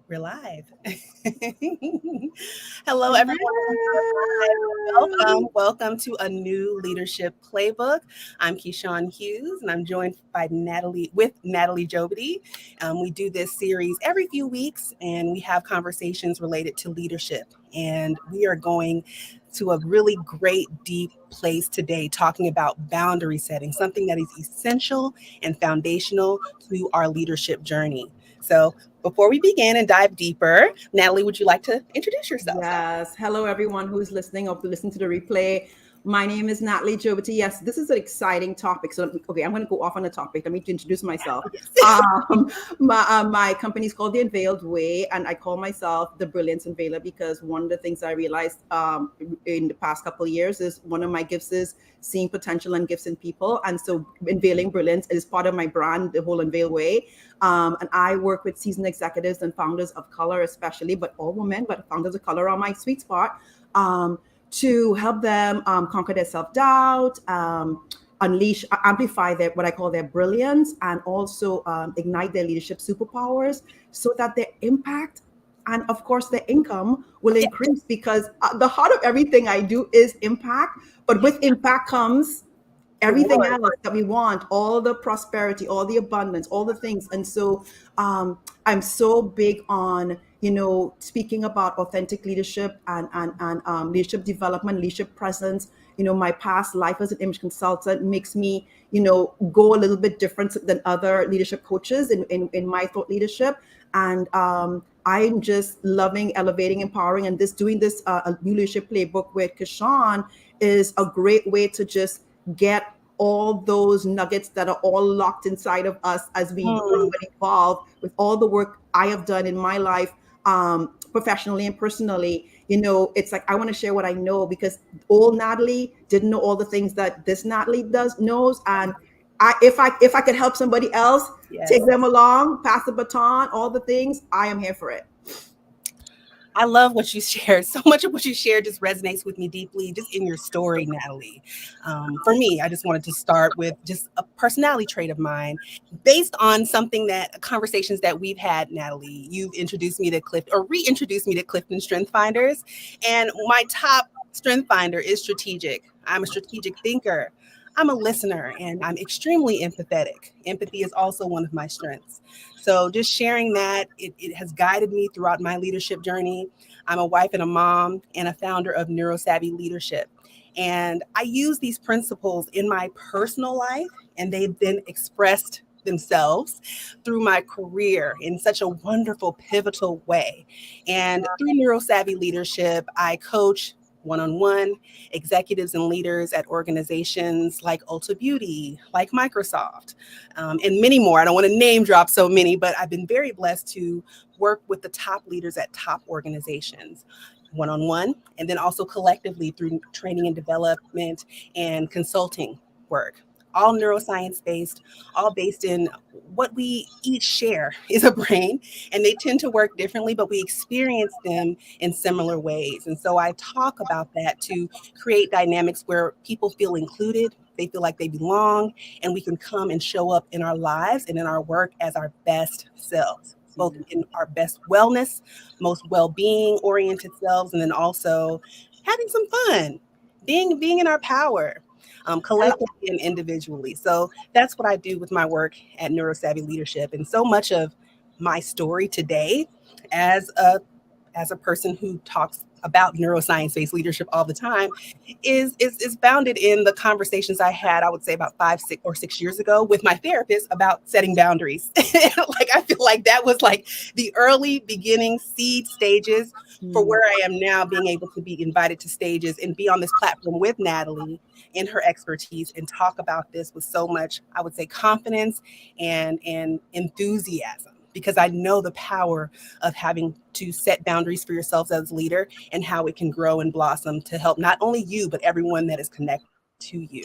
We're live. Hello, everyone. Welcome to a new Leadership Playbook. I'm Keshawn Hughes, and I'm joined by Natalie Jobity. We do this series every few weeks, and we have conversations related to leadership. And we are going to a really great, deep place today, talking about boundary setting, something that is essential and foundational to our leadership journey. So, before we begin and dive deeper, Natalie, would you like to introduce yourself? Yes. Hello, everyone who's listening or listen to the replay. My name is Natalie Jobity. Yes, this is an exciting topic. So, okay, I'm going to go off on the topic. Let me introduce myself. Um, my company is called The Unveiled Way, and I call myself the Brilliance Unveiler because one of the things I realized in the past couple of years is one of my gifts is seeing potential and gifts in people. And so unveiling brilliance is part of my brand, the whole Unveil Way. And I work with seasoned executives and founders of color, especially, but all women, but founders of color are my sweet spot, to help them conquer their self-doubt, unleash, amplify what I call their brilliance, and also ignite their leadership superpowers so that their impact and of course the income will increase because the heart of everything I do is impact, but with impact comes everything else that we want, all the prosperity, all the abundance, all the things. And so I'm so big on, speaking about authentic leadership and leadership development, leadership presence. My past life as an image consultant makes me, go a little bit different than other leadership coaches in my thought leadership. And I'm just loving, elevating, empowering, and doing this new leadership playbook with Keshawn is a great way to just get all those nuggets that are all locked inside of us as we grow and evolve with all the work I have done in my life, professionally and personally. It's like I want to share what I know because old Natalie didn't know all the things that this Natalie knows. And if I could help somebody else, take them along, pass the baton, all the things, I am here for it. I love what you shared. So much of what you shared just resonates with me deeply, just in your story, Natalie. For me, I just wanted to start with just a personality trait of mine based on conversations that we've had, Natalie. You've introduced me to reintroduced me to Clifton Strength Finders. And my top strength finder is strategic. I'm a strategic thinker. I'm a listener and I'm extremely empathetic. Empathy is also one of my strengths. So just sharing that, it has guided me throughout my leadership journey. I'm a wife and a mom and a founder of Neurosavvy Leadership. And I use these principles in my personal life, and they've been expressed themselves through my career in such a wonderful, pivotal way. And through Neurosavvy Leadership, I coach one-on-one executives and leaders at organizations like Ulta Beauty, like Microsoft, and many more. I don't want to name drop so many, but I've been very blessed to work with the top leaders at top organizations one-on-one, and then also collectively through training and development and consulting work. All neuroscience based, all based in what we each share is a brain, and they tend to work differently, but we experience them in similar ways. And so I talk about that to create dynamics where people feel included, they feel like they belong, and we can come and show up in our lives and in our work as our best selves, both in our best wellness, most well-being oriented selves, and then also having some fun, being in our power, collectively and individually. So that's what I do with my work at Neurosavvy Leadership. And so much of my story today as a person who talks about neuroscience-based leadership all the time is bounded in the conversations I had, I would say about 5 or 6 years ago with my therapist about setting boundaries. Like, I feel like that was like the early beginning seed stages for where I am now, being able to be invited to stages and be on this platform with Natalie in her expertise and talk about this with so much, I would say, confidence and enthusiasm, because I know the power of having to set boundaries for yourselves as a leader and how it can grow and blossom to help not only you, but everyone that is connected to you.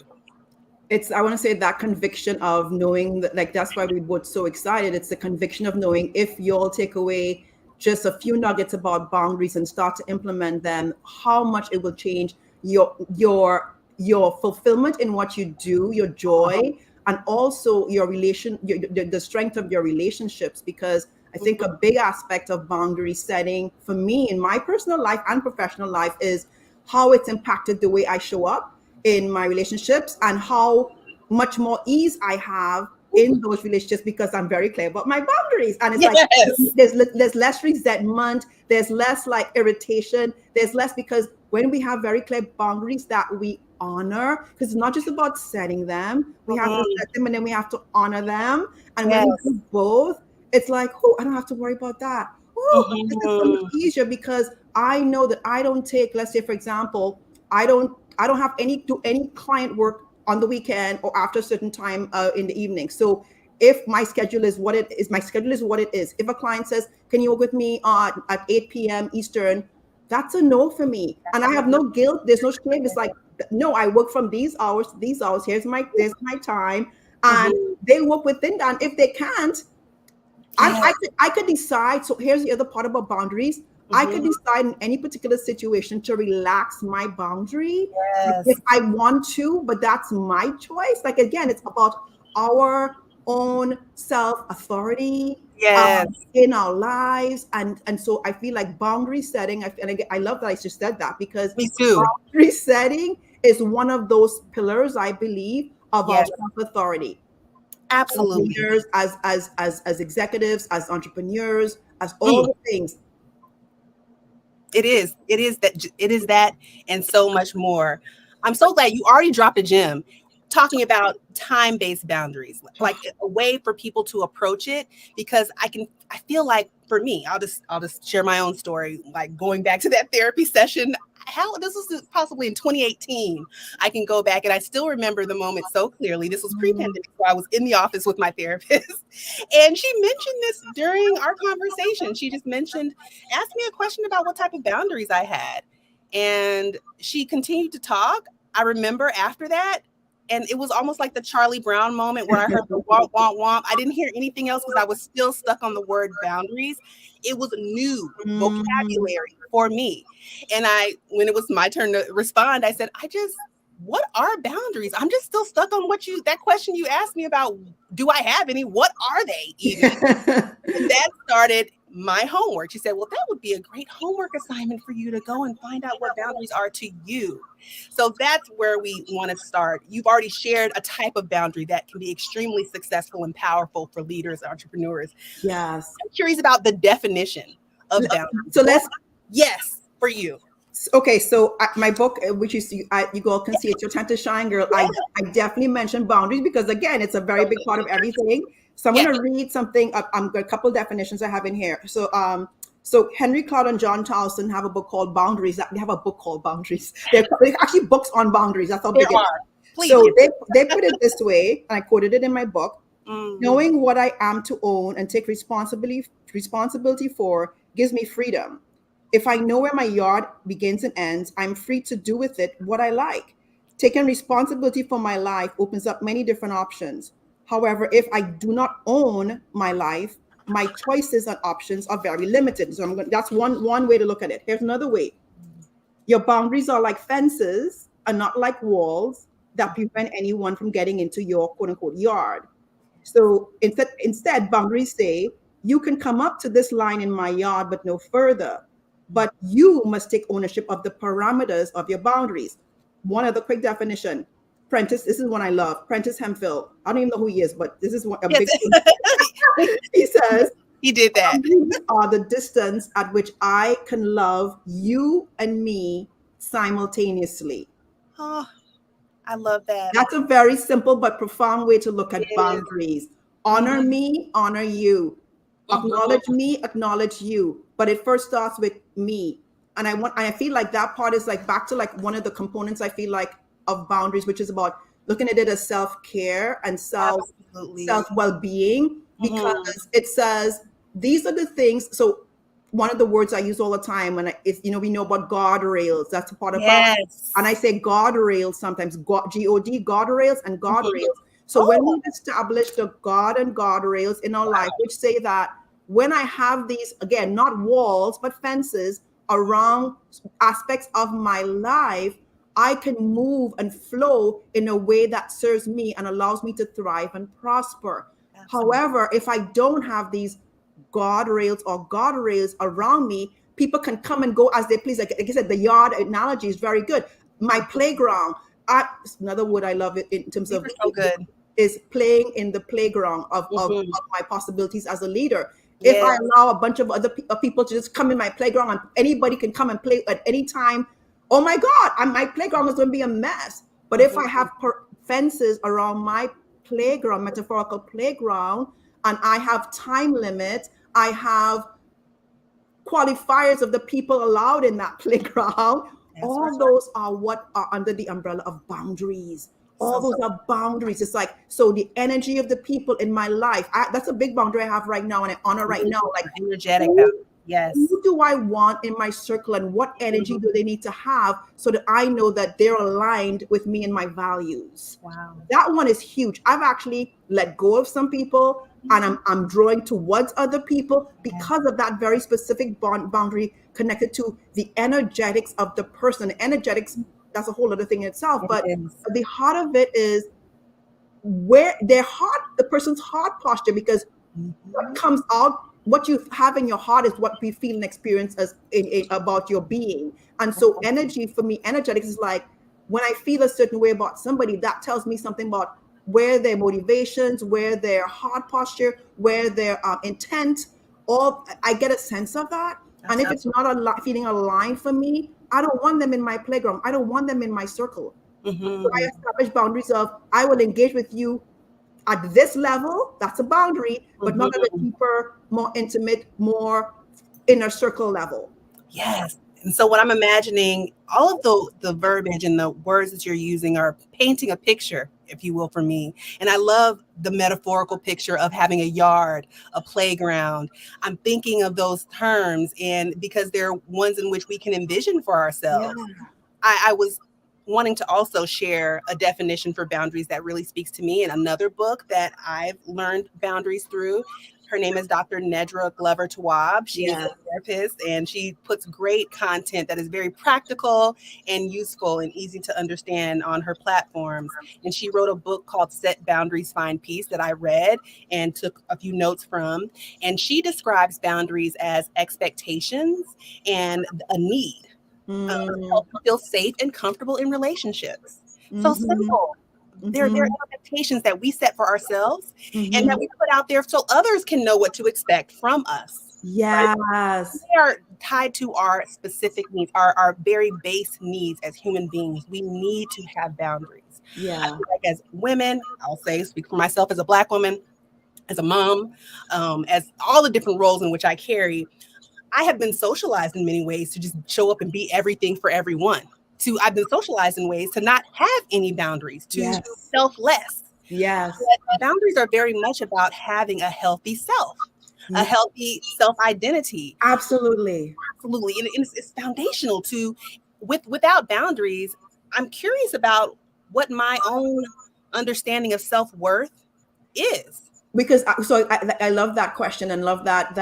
I want to say that conviction of knowing that, like, that's why we were so excited. It's the conviction of knowing if you'll take away just a few nuggets about boundaries and start to implement them, how much it will change your fulfillment in what you do, your joy, and also the strength of your relationships. Because I think a big aspect of boundary setting for me in my personal life and professional life is how it's impacted the way I show up in my relationships and how much more ease I have in those relationships because I'm very clear about my boundaries. And it's like Yes. there's less resentment, there's less like irritation, there's less because when we have very clear boundaries that we honor, because it's not just about setting them, we have to set them and then we have to honor them. And when we Yes. do both, it's like, oh, I don't have to worry about that. Oh, this is so much easier because I know that I don't take, let's say, for example, I don't have any client work on the weekend or after a certain time in the evening. So if my schedule is what it is, my schedule is what it is. If a client says, can you work with me at 8 p.m. Eastern? That's a no for me. And I have no guilt. There's no shame. It's like, no, I work from these hours to these hours. There's my time. And they work within that. And if they can't, I could decide. So here's the other part about boundaries. I could decide in any particular situation to relax my boundary if I want to, but that's my choice. Like, again, it's about our own self-authority Yes. in our lives. And so I feel like boundary setting, I love that I just said that because Me too. boundary setting is one of those pillars, I believe, of our Yes. self-authority. As Absolutely. leaders, as executives, as entrepreneurs, as all the things. It is. It is that. It is that, and so much more. I'm so glad you already dropped a gem, talking about time-based boundaries, like a way for people to approach it. Because I feel like for me, I'll just share my own story. Like going back to that therapy session, how this was possibly in 2018. I can go back and I still remember the moment so clearly. This was pre-pandemic, so I was in the office with my therapist, and she mentioned this during our conversation. She just asked me a question about what type of boundaries I had. And she continued to talk. I remember after that, and it was almost like the Charlie Brown moment where I heard the womp, womp, womp. I didn't hear anything else because I was still stuck on the word boundaries. It was new vocabulary for me. And when it was my turn to respond, I said, what are boundaries? I'm just still stuck on that question you asked me about. Do I have any? What are they even? And that started my homework. She said, well, that would be a great homework assignment for you to go and find out what boundaries are to you. So that's where we want to start. You've already shared a type of boundary that can be extremely successful and powerful for leaders, entrepreneurs. Yes. I'm curious about the definition of boundaries. So yes, for you. Okay, so my book, which you all can see, it's Your Time to Shine, Girl. I definitely mentioned boundaries because, again, it's a very big part of everything. So I'm going to read something. I'm got a couple of definitions I have in here. So Henry Cloud and John Towson have a book called Boundaries. They have a book called Boundaries. They're actually books on boundaries. That's how big it is. So they put it this way, and I quoted it in my book. Knowing what I am to own and take responsibility for gives me freedom. If I know where my yard begins and ends, I'm free to do with it what I like. Taking responsibility for my life opens up many different options. However, if I do not own my life, my choices and options are very limited. So that's one way to look at it. Here's another way. Your boundaries are like fences and not like walls that prevent anyone from getting into your quote unquote yard. So instead, boundaries say, you can come up to this line in my yard, but no further. But you must take ownership of the parameters of your boundaries. One other quick definition. Prentice, this is one I love. Prentice Hemphill. I don't even know who he is, but this is a big thing. He says, he did that. Boundaries are the distance at which I can love you and me simultaneously. Oh, I love that. That's a very simple but profound way to look at boundaries. Honor me, honor you. Acknowledge me, acknowledge you. But it first starts with me. And I feel like that part is like back to like one of the components I feel like of boundaries, which is about looking at it as self-care and self-well-being, because it says these are the things. So one of the words I use all the time when we know about guardrails. That's a part of boundaries. And I say guardrails sometimes, G-O-D, guardrails and guardrails. So when we establish the God and guardrails in our life, which say that when I have these, again, not walls, but fences around aspects of my life, I can move and flow in a way that serves me and allows me to thrive and prosper. Absolutely. However, if I don't have these guardrails or guardrails around me. People can come and go as they please. Like I said, the yard analogy is very good. My playground, another word I love it in terms These of are so good. is playing in the playground of Mhm. my possibilities as a leader. If Yeah. I allow a bunch of other people to just come in my playground and anybody can come and play at any time, oh my God, my playground is going to be a mess. But if I have fences around my playground, metaphorical playground, and I have time limits, I have qualifiers of the people allowed in that playground. That's All right. those are what are under the umbrella of boundaries. All So those are boundaries. It's like, so the energy of the people in my life, that's a big boundary I have right now and I honor right now. Like, energetic boundary. who, Yes. who do I want in my circle and what energy do they need to have so that I know that they're aligned with me and my values? Wow. That one is huge. I've actually let go of some people and I'm drawing towards other people because of that very specific boundary connected to the energetics of the person. Energetics, that's a whole other thing in itself. It But is. the heart of it is where their heart, the person's heart posture, because what comes out, what you have in your heart is what we feel and experience as about your being. And so energy for me, energetics is like when I feel a certain way about somebody, that tells me something about where their motivations, where their heart posture, where their intent, all I get a sense of that. And if it's not feeling aligned for me, I don't want them in my playground. I don't want them in my circle. So I establish boundaries of I will engage with you at this level, that's a boundary, but not at a deeper, more intimate, more inner circle level. Yes. And so what I'm imagining, all of the verbiage and the words that you're using are painting a picture, if you will, for me. And I love the metaphorical picture of having a yard, a playground. I'm thinking of those terms, and because they're ones in which we can envision for Yeah. ourselves. I was wanting to also share a definition for boundaries that really speaks to me in another book that I've learned boundaries through. Her name is Dr. Nedra Glover Tawwab. She is a Yeah. therapist and she puts great content that is very practical and useful and easy to understand on her platforms. And she wrote a book called Set Boundaries, Find Peace that I read and took a few notes from. And she describes boundaries as expectations and a need to Mm, help you feel safe and comfortable in relationships. So mm-hmm, simple. They're mm-hmm, expectations that we set for ourselves and mm-hmm. that we put out there so others can know what to expect from us. Right? Yes. They are tied to our specific needs, our very base needs as human beings. We need to have boundaries. I Yeah. feel like as women, I'll say, speak for myself as a Black woman, as a mom, as all the different roles in which I carry, I have been socialized in many ways to just show up and be everything for everyone. I've been socialized in ways to not have any boundaries, to Yes. selfless. Yes. But boundaries are very much about having a healthy self, a Mm, healthy self identity. absolutely. Absolutely, and it's foundational to without boundaries. I'm curious about what my own understanding of self worth is. Because I love that question and love that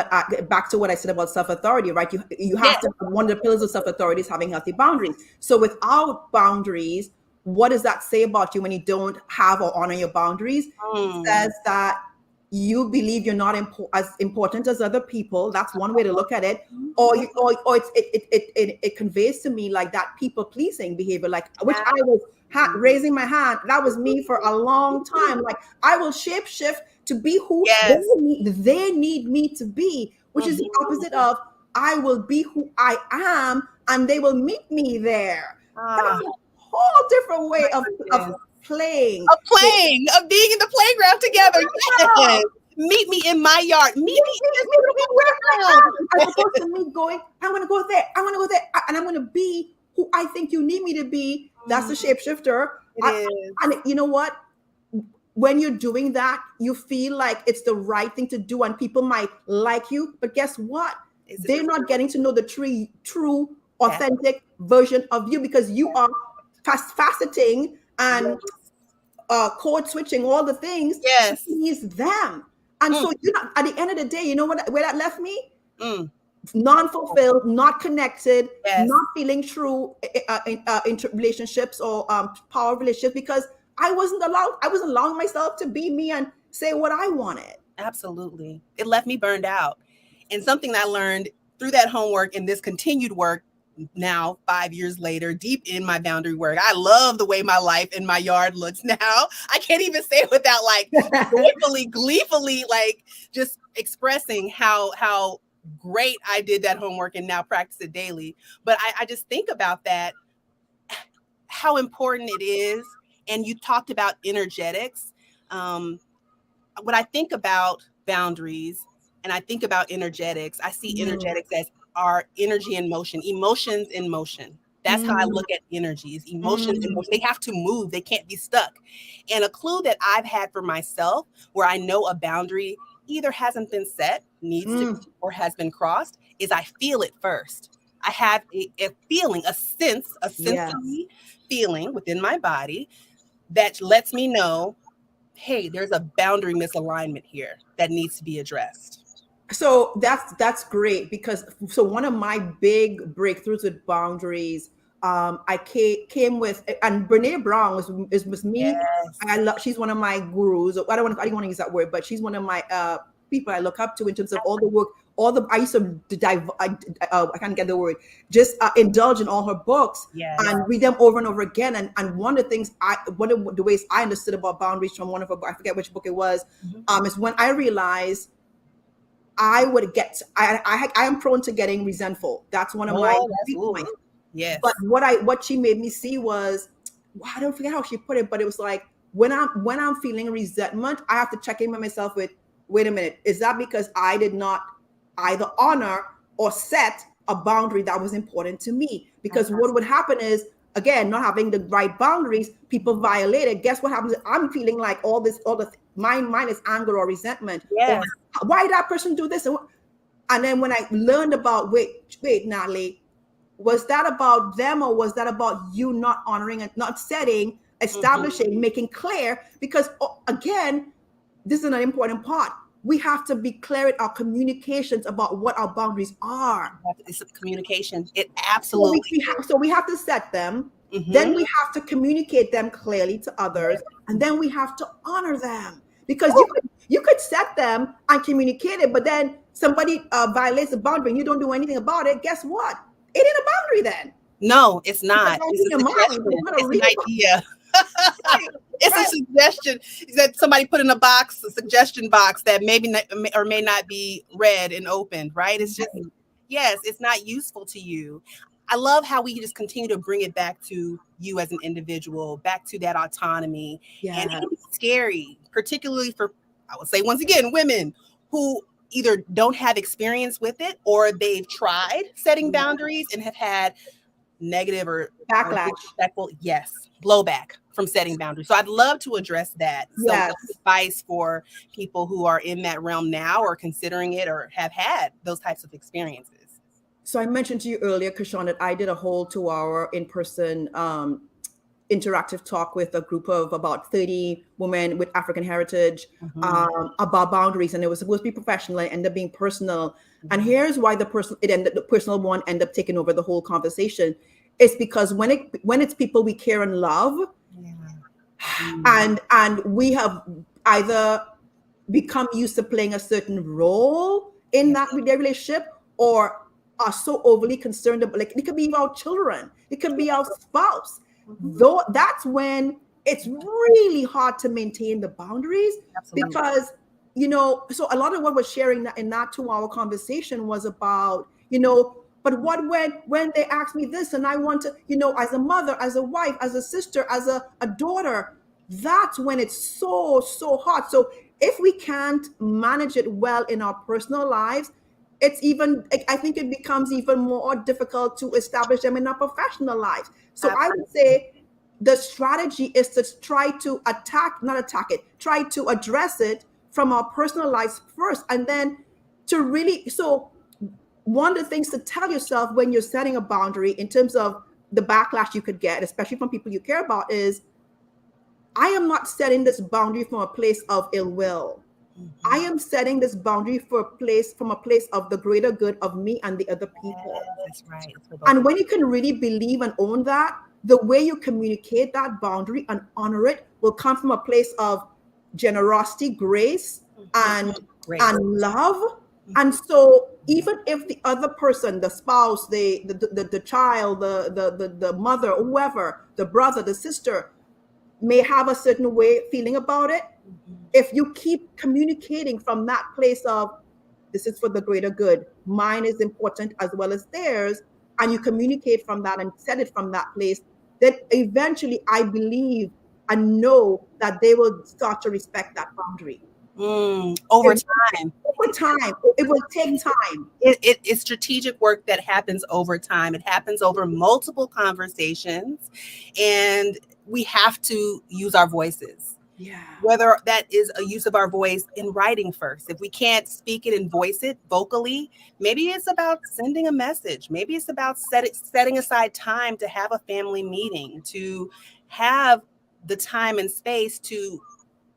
back to what I said about self-authority, right? You Yeah. have to, one of the pillars of self-authority is having healthy boundaries. So without boundaries, what does that say about you when you don't have or honor your boundaries? It Mm, says that you believe you're not as important as other people. That's one way to look at it. Or yeah. it conveys to me like that people pleasing behavior, like which I was raising my hand. That was me for a long time. Like I will shape shift to be who Yes. they need me to be, which is the Mhm. opposite of I will be who I am and they will meet me there. That's Ah, a whole different way my of goodness. playing. Of playing, of being in the playground together. Yes. Meet me in my yard. Meet me in this Where I am, as playground. opposed to me going, I want to go there, I want to go there, and I'm going to be who I think you need me to be. That's the Mm, shapeshifter. it is. And you know what? When you're doing that, you feel like it's the right thing to do, and people might like you. But guess what? Is it They're the not getting to know the true, that? authentic version of you because you are faceting and Yes. code switching all the things to Yes. please them. And Mm, so, at the end of the day, you know where that left me? mm. Non-fulfilled, not connected, Yes. not feeling true into relationships or power relationships because I wasn't allowed. I wasn't allowing myself to be me and say what I wanted. Absolutely. It left me burned out. And something I learned through that homework and this continued work now 5 years later, deep in my boundary work, I love the way my life in my yard looks now. I can't even say it without like joyfully, gleefully, like just expressing how great I did that homework and now practice it daily. But I just think about that, how important it is. And you talked about energetics. When I think about boundaries and I think about energetics, I see energetics as our energy in motion, emotions in motion. That's how I look at energies, emotions in motion. They have to move, they can't be stuck. And a clue that I've had for myself where I know a boundary either hasn't been set, needs to be, or has been crossed is I feel it first. I have a feeling, a sensory feeling within my body that lets me know, hey, there's a boundary misalignment here that needs to be addressed. So that's great, because so one of my big breakthroughs with boundaries, I came with, and Brene Brown was me. Yes. I love, she's one of my gurus. I don't want to use that word, but she's one of my people I look up to in terms of all the work, I used to dive, I can't get the word, just indulge in all her books and read them over and over again. And one of the things one of the ways I understood about boundaries from one of her, I forget which book it was, is when I realized I would get, I am prone to getting resentful. That's one of my points. Yes. But what she made me see was, well, I don't forget how she put it, but it was like, when I'm feeling resentment, I have to check in with myself with, wait a minute, is that because I did not either honor or set a boundary that was important to me? Because what would happen is, again, not having the right boundaries, people violate it. Guess what happens? I'm feeling like all mine is anger or resentment. Yes. Or, why did that person do this? And then when I learned about, wait, Natalie, was that about them, or was that about you not honoring and not setting, establishing, making clear? Because again, this is an important part. We have to be clear in our communications about what our boundaries are. It's communication. It absolutely. So we have to set them. Then we have to communicate them clearly to others, and then we have to honor them. Because you could set them and communicate it, but then somebody violates the boundary and you don't do anything about it. Guess what? It ain't a boundary then. No, it's not. It's a suggestion. It's an idea. It's a suggestion that somebody put in a box, a suggestion box that maybe or may not be read and opened, right? It's just, yes, it's not useful to you. I love how we just continue to bring it back to you as an individual, back to that autonomy. And it's scary, particularly for, I would say once again, women who either don't have experience with it or they've tried setting boundaries and have had negative or backlash, blowback from setting boundaries. So I'd love to address that. So advice for people who are in that realm now or considering it or have had those types of experiences. So I mentioned to you earlier, Keshawn, that I did a whole 2-hour in-person interactive talk with a group of about 30 women with African heritage about boundaries, and it was supposed to be professional and ended up being personal. And here's why the personal one ended up taking over the whole conversation. It's because when it's people we care and love, and we have either become used to playing a certain role in that relationship, or are so overly concerned about, like, it could be our children, it could be our spouse. Though that's when it's really hard to maintain the boundaries. Because, so a lot of what we're sharing in that 2-hour conversation was about, but what when they ask me this and I want to, as a mother, as a wife, as a sister, as a daughter, that's when it's so hard. So if we can't manage it well in our personal lives, I think it becomes even more difficult to establish them in our professional lives. So I would say the strategy is to try to try to address it from our personal lives first. And then so one of the things to tell yourself when you're setting a boundary in terms of the backlash you could get, especially from people you care about, is, I am not setting this boundary from a place of ill will. I am setting this boundary from a place of the greater good of me and the other people. That's right. And when you can really believe and own that, the way you communicate that boundary and honor it will come from a place of generosity, grace, and love. And so even if the other person, the spouse, the child, the mother, whoever, the brother, the sister, may have a certain way feeling about it, if you keep communicating from that place of, this is for the greater good, mine is important as well as theirs, and you communicate from that and set it from that place, then eventually I believe and know that they will start to respect that boundary. Over It, time. over time, it will take time. It's strategic work that happens over time. It happens over multiple conversations, and we have to use our voices. Yeah. Whether that is a use of our voice in writing first. If we can't speak it and voice it vocally, maybe it's about sending a message. Maybe it's about setting aside time to have a family meeting, to have the time and space to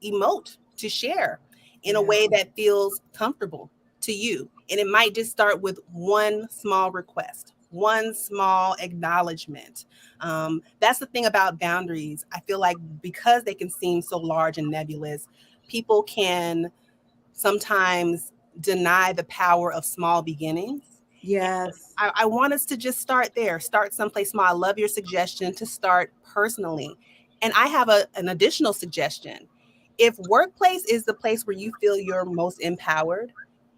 emote, to share in a way that feels comfortable to you. And it might just start with one small request, one small acknowledgement. That's the thing about boundaries. I feel like because they can seem so large and nebulous, people can sometimes deny the power of small beginnings. Yes. I want us to just start there, start someplace small. I love your suggestion to start personally. And I have an additional suggestion. If workplace is the place where you feel you're most empowered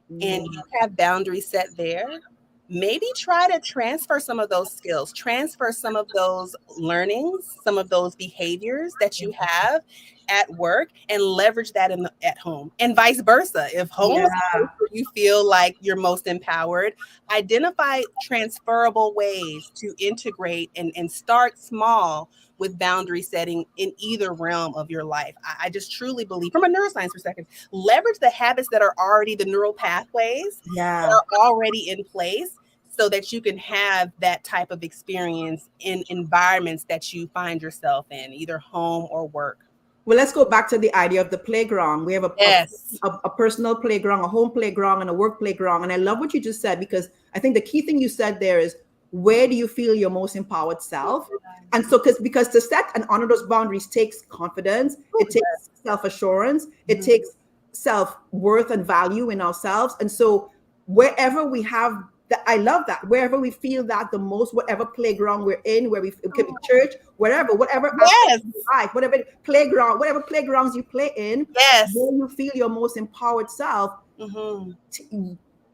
and you have boundaries set there, maybe try to transfer some of those skills, transfer some of those learnings, some of those behaviors that you have at work and leverage that at home, and vice versa. If home is the place where you feel like you're most empowered, identify transferable ways to integrate and start small with boundary setting in either realm of your life. I just truly believe, from a neuroscience perspective, leverage the habits that are already the neural pathways that are already in place so that you can have that type of experience in environments that you find yourself in, either home or work. Well, let's go back to the idea of the playground. We have a personal playground, a home playground, and a work playground. And I love what you just said, because I think the key thing you said there is, where do you feel your most empowered self? And so, because to set and honor those boundaries takes confidence, it takes self-assurance, it takes self-worth and value in ourselves. And so wherever we have that, I love that, wherever we feel that the most, whatever playground we're in, where it could be church, whatever life, whatever playground, whatever playgrounds you play in, where you feel your most empowered self,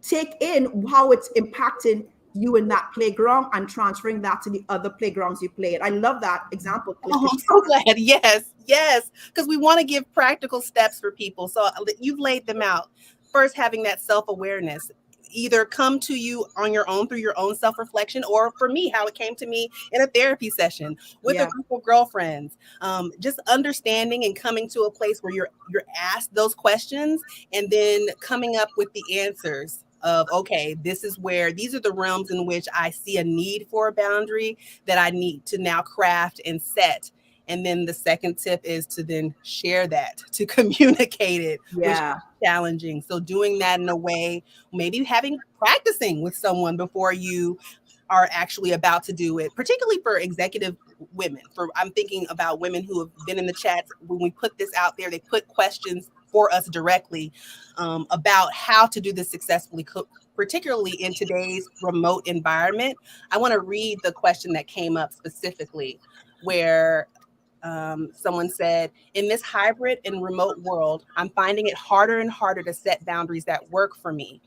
take in how it's impacting you in that playground and transferring that to the other playgrounds you play at. I love that example. Oh, I'm so glad. Yes. Because we want to give practical steps for people. So you've laid them out. First, having that self-awareness either come to you on your own through your own self-reflection, or for me, how it came to me in a therapy session with a group of girlfriends. Just understanding and coming to a place where you're asked those questions and then coming up with the answers of, okay, these are the realms in which I see a need for a boundary that I need to now craft and set. And then the second tip is to then share that, to communicate it, which is challenging. So doing that in a way, maybe practicing with someone before you are actually about to do it, particularly for executive women. I'm thinking about women who have been in the chats. When we put this out there, they put questions for us directly about how to do this successfully, particularly in today's remote environment. I want to read the question that came up specifically, where someone said, in this hybrid and remote world, I'm finding it harder and harder to set boundaries that work for me.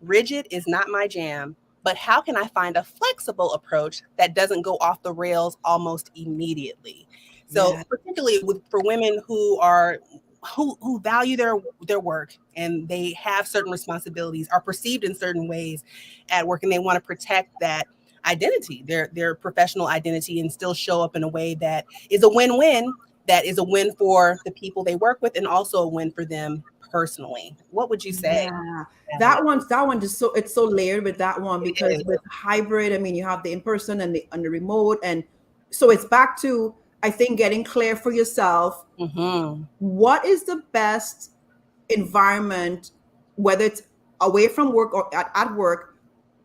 Rigid is not my jam, but how can I find a flexible approach that doesn't go off the rails almost immediately? So particularly for women who value their work and they have certain responsibilities, are perceived in certain ways at work, and they want to protect that identity, their professional identity, and still show up in a way that is a win-win, that is a win for the people they work with and also a win for them personally. What would you say? That one just it's so layered with that one, because with hybrid, I mean, you have the in-person and the remote, and so it's back to, I think, getting clear for yourself. What is the best environment, whether it's away from work or at work,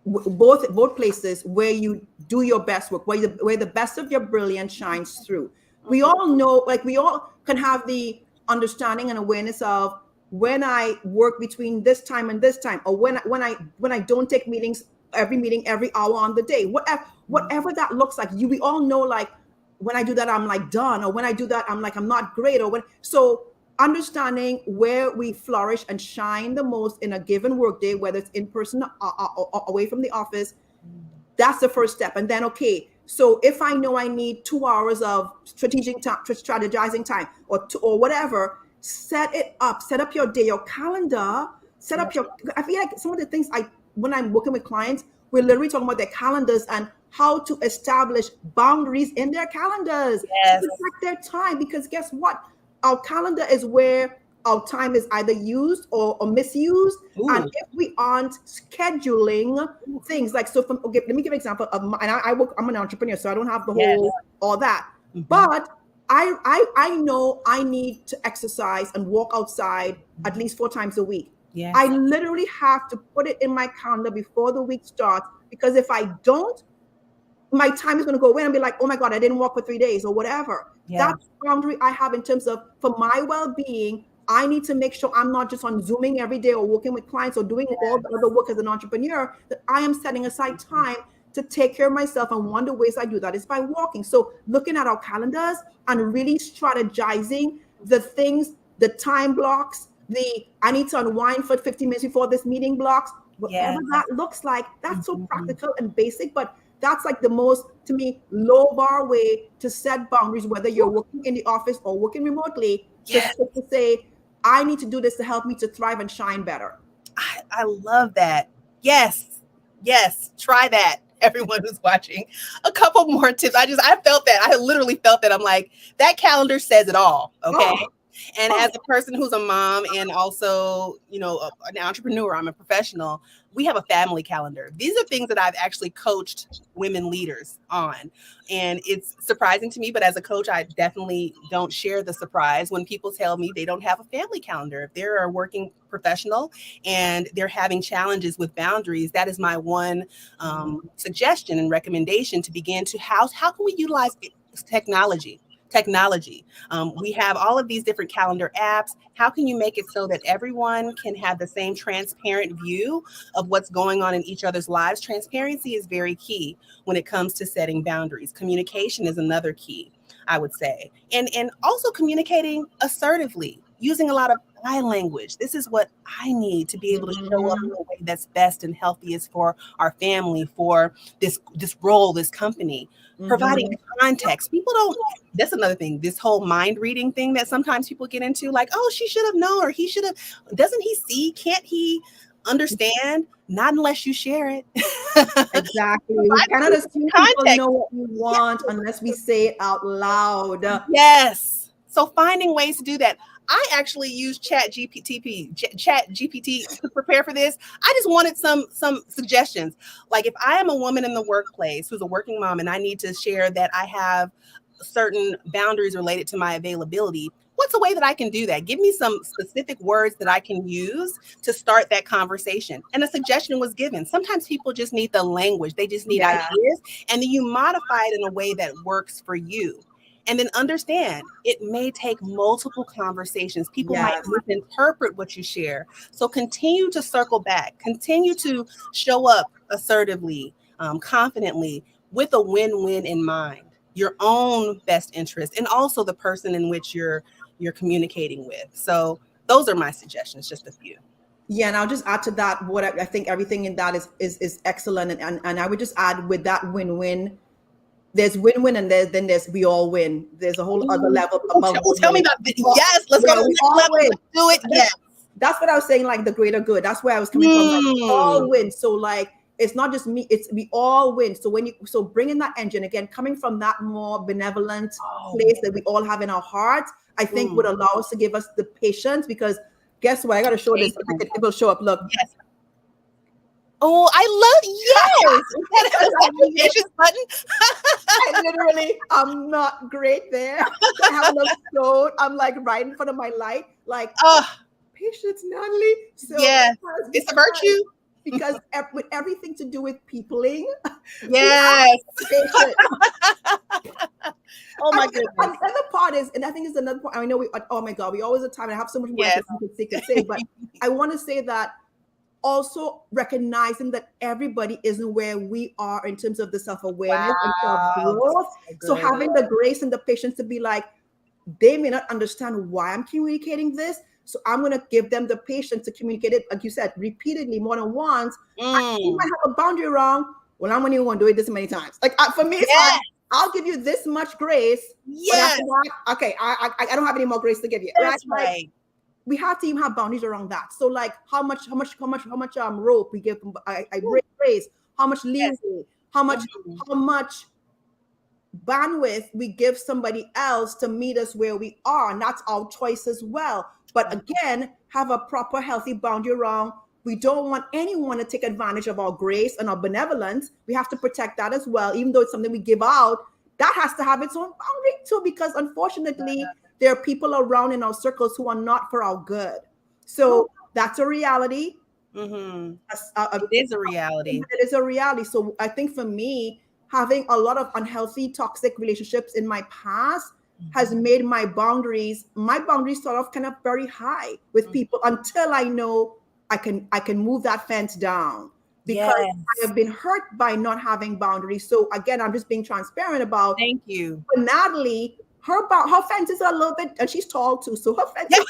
both places where you do your best work, where the best of your brilliance shines through. We all know, like, we all can have the understanding and awareness of when I work between this time and this time, or when I don't take meetings, every hour on the day, whatever that looks like. We all know, like, when I do that, I'm like done, or when I do that, I'm like, I'm not great, or when. So understanding where we flourish and shine the most in a given workday, whether it's in person or away from the office, that's the first step. And then, okay, so if I know I need 2 hours of strategizing time, or whatever, set up your day, your calendar, set up your. I feel like some of the things when I'm working with clients, we're literally talking about their calendars and how to establish boundaries in their calendars Yes. to protect their time. Because guess what? Our calendar is where our time is either used or misused. Ooh. And if we aren't scheduling things, like, so okay, let me give an example of I'm an entrepreneur, so I don't have the whole all that. Mm-hmm. But I know I need to exercise and walk outside at least 4 times a week. Yes. I literally have to put it in my calendar before the week starts, because if I don't, my time is going to go away and be like, oh my God, I didn't walk for 3 days or whatever. Yeah. That's the boundary I have in terms of, for my well-being, I need to make sure I'm not just on Zooming every day or working with clients or doing all the other work as an entrepreneur, that I am setting aside time to take care of myself. And one of the ways I do that is by walking. So looking at our calendars and really strategizing the things, the time blocks, I need to unwind for 15 minutes before this meeting blocks, whatever that looks like. That's so practical and basic, but that's like the most, to me, low bar way to set boundaries, whether you're working in the office or working remotely, to say, I need to do this to help me to thrive and shine better. I love that. Yes. Try that, everyone who's watching. A couple more tips. I felt that. I literally felt that. I'm like, that calendar says it all. Okay. Oh. And as a person who's a mom and also, an entrepreneur, I'm a professional, we have a family calendar. These are things that I've actually coached women leaders on. And it's surprising to me, but as a coach, I definitely don't share the surprise when people tell me they don't have a family calendar. If they're a working professional and they're having challenges with boundaries, that is my one suggestion and recommendation to begin to how can we utilize technology? We have all of these different calendar apps. How can you make it so that everyone can have the same transparent view of what's going on in each other's lives? Transparency is very key when it comes to setting boundaries. Communication is another key, I would say. And also communicating assertively, using a lot of I language. This is what I need to be able to show up in a way that's best and healthiest for our family, for this role, this company. Providing context. People don't, that's another thing, this whole mind reading thing that sometimes people get into, like, oh, she should have known, or he should have, doesn't he see, can't he understand? Not unless you share it. Exactly. We cannot assume people know what we want unless we say it out loud. Yes. So finding ways to do that. I actually use Chat GPT to prepare for this. I just wanted some suggestions. Like, if I am a woman in the workplace who's a working mom and I need to share that I have certain boundaries related to my availability, what's a way that I can do that? Give me some specific words that I can use to start that conversation. And a suggestion was given. Sometimes people just need the language. They just need ideas. And then you modify it in a way that works for you. And then understand, it may take multiple conversations. People might misinterpret what you share. So continue to circle back, continue to show up assertively, confidently, with a win-win in mind, your own best interest, and also the person in which you're communicating with. So those are my suggestions, just a few. Yeah, and I'll just add to that, what I think everything in that is excellent. And I would just add, with that win-win, there's win-win, and then there's we all win. There's a whole other level above. Tell me about this. Yes, let's go to the next level. Let's do it. Yes. That's what I was saying, like the greater good. That's where I was coming from. Like, we all win. So like, it's not just me, it's we all win. So bringing that engine again, coming from that more benevolent place that we all have in our hearts, I think would allow us to give us the patience, because guess what? I got to show this. It will show up. Look. Yes. Oh, I love, yes. Is that a button? I literally, I'm not great there. I have a note. I'm like right in front of my light, like, patience, Natalie. So yeah, it's a virtue. Because with everything to do with peopling, yes. Oh my And goodness. the other part is, and I think it's another point. I know oh my God, we always have time. I have so much more Yes. I could say, but I want to say that also recognizing that everybody isn't where we are in terms of the self-awareness and Wow. self-growth. So So good. having the grace and the patience to be like, they may not understand why I'm communicating this. So I'm going to give them the patience to communicate it, like you said, repeatedly, more than once. You might have a boundary wrong. Well, I'm only going to do it this many times. Like for me, it's like, I'll give you this much grace. But after that, okay, I don't have any more grace to give you. That's right. Like, we have to even have boundaries around that. So like how much rope we give, I break grace, how much leeway, how much bandwidth we give somebody else to meet us where we are. And that's our choice as well. But again, have a proper, healthy boundary around. We don't want anyone to take advantage of our grace and our benevolence. We have to protect that as well. Even though it's something we give out, that has to have its own boundary too, because unfortunately, there are people around in our circles who are not for our good. So that's a reality. It is a reality. It is a reality. So I think for me, having a lot of unhealthy, toxic relationships in my past has made my boundaries sort of kind of very high with people until I know I can move that fence down, because I have been hurt by not having boundaries. So again, I'm just being transparent about. Thank you. For Natalie, her fences are a little bit, and she's tall too, so her fences.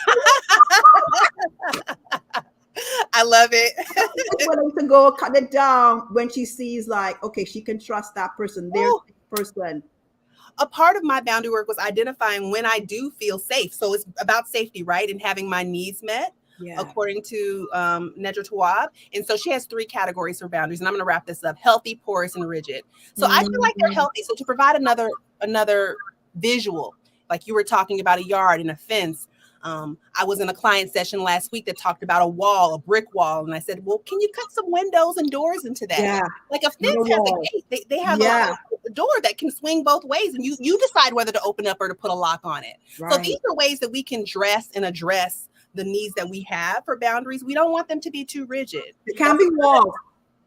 I love it. She's willing to go cut it down when she sees like, okay, she can trust that person. There's the person. A part of my boundary work was identifying when I do feel safe. So it's about safety, right? And having my needs met. According to Nedra Tawwab. And so she has 3 categories for boundaries. And I'm going to wrap this up: healthy, porous, and rigid. So I feel like they're healthy. So to provide another visual, like you were talking about a yard and a fence. I was in a client session last week that talked about a brick wall. And I said, well, can you cut some windows and doors into that? Yeah. Like a fence has a gate. They have a door that can swing both ways. And you decide whether to open up or to put a lock on it. Right. So these are ways that we can dress and address the needs that we have for boundaries. We don't want them to be too rigid. It can't be walls.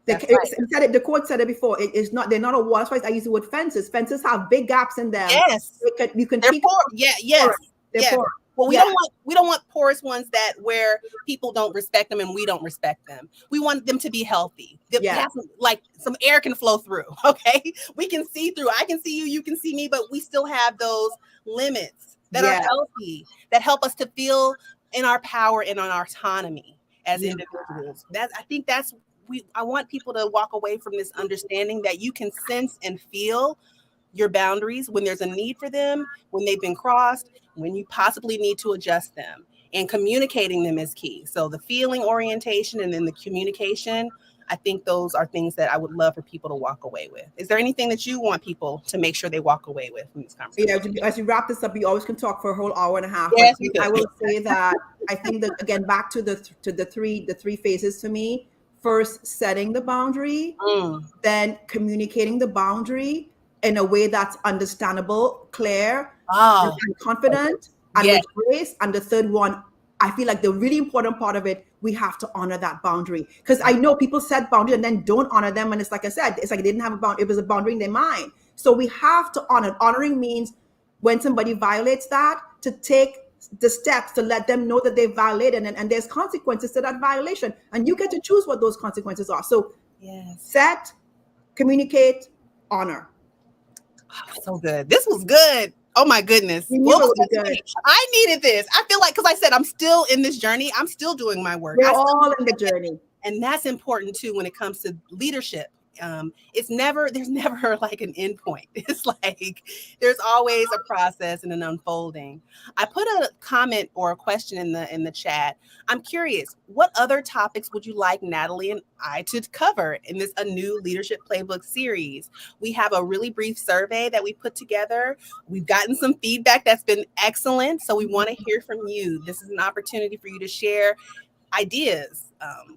The court said it before. They're not a wall. That's why I use the word fences. Fences have big gaps in them. Yes. You can they're porous. Well, we don't want porous ones where people don't respect them and we don't respect them. We want them to be healthy. Like some air can flow through. Okay. We can see through. I can see you, you can see me, but we still have those limits that are healthy, that help us to feel in our power and on our autonomy as individuals. I want people to walk away from this understanding that you can sense and feel your boundaries when there's a need for them, when they've been crossed, when you possibly need to adjust them, and communicating them is key. So the feeling orientation and then the communication, I think those are things that I would love for people to walk away with. Is there anything that you want people to make sure they walk away with from this conversation? As you wrap this up, you always can talk for a whole hour and a half. Yes, I will say that I think that, again, back to the three phases to me. First, setting the boundary, then communicating the boundary in a way that's understandable, clear, and confident, and with grace. And the third one, I feel like the really important part of it, we have to honor that boundary. Because I know people set boundaries and then don't honor them. And it's like I said, it's like they didn't have a boundary. It was a boundary in their mind. So we have to honor. Honoring means when somebody violates that, to take the steps to let them know that they violated, and there's consequences to that violation. And you get to choose what those consequences are. So set, communicate, honor. Oh, so good. This was good. Oh my goodness. I needed this. I feel like, because I said I'm still in this journey. I'm still doing my work. We're all in the journey. And that's important too when it comes to leadership. There's never like an end point. It's like there's always a process and an unfolding. I put a comment or a question in the chat. I'm curious, what other topics would you like Natalie and I to cover in a new Leadership Playbook series? We have a really brief survey that we put together. We've gotten some feedback that's been excellent. So we want to hear from you. This is an opportunity for you to share ideas,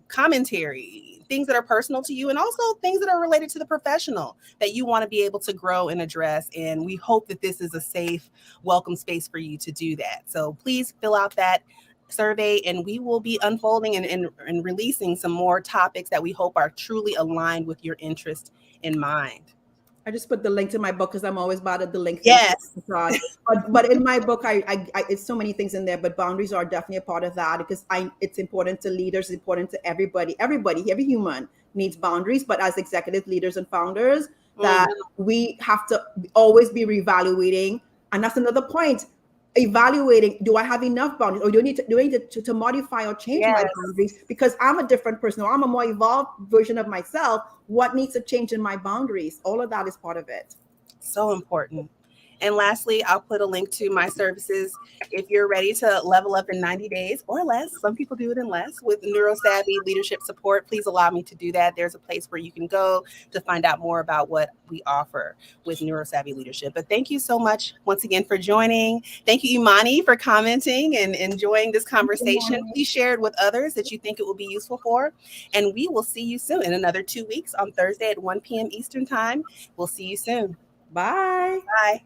commentary, things that are personal to you, and also things that are related to the professional that you want to be able to grow and address. And we hope that this is a safe, welcome space for you to do that. So please fill out that survey, and we will be unfolding and releasing some more topics that we hope are truly aligned with your interest in mind. I just put the link to my book because I'm always bad at the link thing. Yes. But in my book, it's so many things in there. But boundaries are definitely a part of that because it's important to leaders, it's important to everybody. Every human needs boundaries. But as executive leaders and founders, that we have to always be reevaluating. And that's another point. Evaluating, do I have enough boundaries, or do I need to modify or change my Yes. boundaries because I'm a different person, or I'm a more evolved version of myself? What needs to change in my boundaries? All of that is part of it. So important. And lastly, I'll put a link to my services. If you're ready to level up in 90 days or less, some people do it in less, with neurosavvy leadership support, please allow me to do that. There's a place where you can go to find out more about what we offer with neurosavvy leadership. But thank you so much once again for joining. Thank you, Imani, for commenting and enjoying this conversation. Please share it with others that you think it will be useful for. And we will see you soon in another 2 weeks on Thursday at 1 p.m. Eastern Time. We'll see you soon. Bye. Bye.